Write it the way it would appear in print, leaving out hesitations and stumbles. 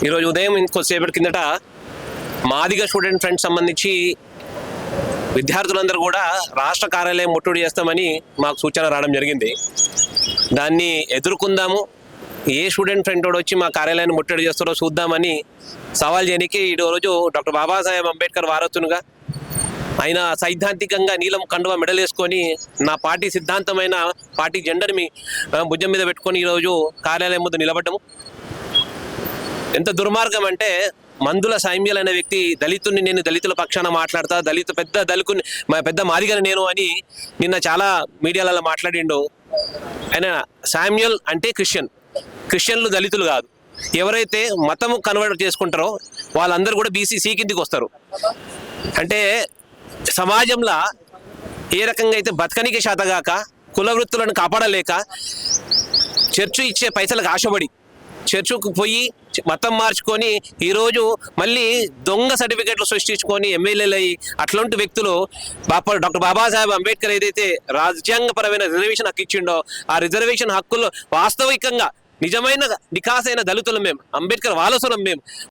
ఈరోజు ఉదయం ఇంకొద్దిసేపటి కిందట మాదిగ స్టూడెంట్ ఫ్రెండ్స్ సంబంధించి విద్యార్థులందరూ కూడా రాష్ట్ర కార్యాలయం ముట్టడి చేస్తామని మాకు సూచన రావడం జరిగింది. దాన్ని ఎదుర్కొందాము, ఏ స్టూడెంట్ ఫ్రెండ్ వచ్చి మా కార్యాలయాన్ని ముట్టడి చేస్తారో చూద్దామని సవాల్ చేయడానికి ఈరోజు డాక్టర్ బాబాసాహెబ్ అంబేద్కర్ వారసునిగా ఆయన సైద్ధాంతికంగా నీలం కండువా మెడల్ వేసుకొని నా పార్టీ సిద్ధాంతమైన పార్టీ జెండర్ని మీ భుజం మీద పెట్టుకొని ఈరోజు కార్యాలయం ముందు నిలబడ్డము. ఎంత దుర్మార్గం అంటే, మందుల సైమ్యుల్ అనే వ్యక్తి దళితుని, నేను దళితుల పక్షాన మాట్లాడతా, పెద్ద మాదిగని నేను అని నిన్న చాలా మీడియాలలో మాట్లాడిండు. ఆయన సామ్యుల్ అంటే క్రిస్టియన్లు దళితులు కాదు. ఎవరైతే మతము కన్వర్ట్ చేసుకుంటారో వాళ్ళందరూ కూడా బీసీ కిందికి వస్తారు. అంటే సమాజంలో ఏ రకంగా అయితే బతకనికి శాతగాక, కుల వృత్తులను కాపాడలేక, చర్చు ఇచ్చే పైసలకు ఆశపడి చర్చుకు పోయి మతం మార్చుకొని ఈరోజు మళ్ళీ దొంగ సర్టిఫికెట్లు సృష్టించుకొని ఎమ్మెల్యేలు అయ్యి అట్లాంటి వ్యక్తులు డాక్టర్ బాబాసాహెబ్ అంబేద్కర్ ఏదైతే రాజ్యాంగపరమైన రిజర్వేషన్ హక్కు ఇచ్చిండో ఆ రిజర్వేషన్ హక్కుల్లో వాస్తవికంగా నిజమైన నికాసైన దళితులం మేము, అంబేద్కర్ వారసులం మేము.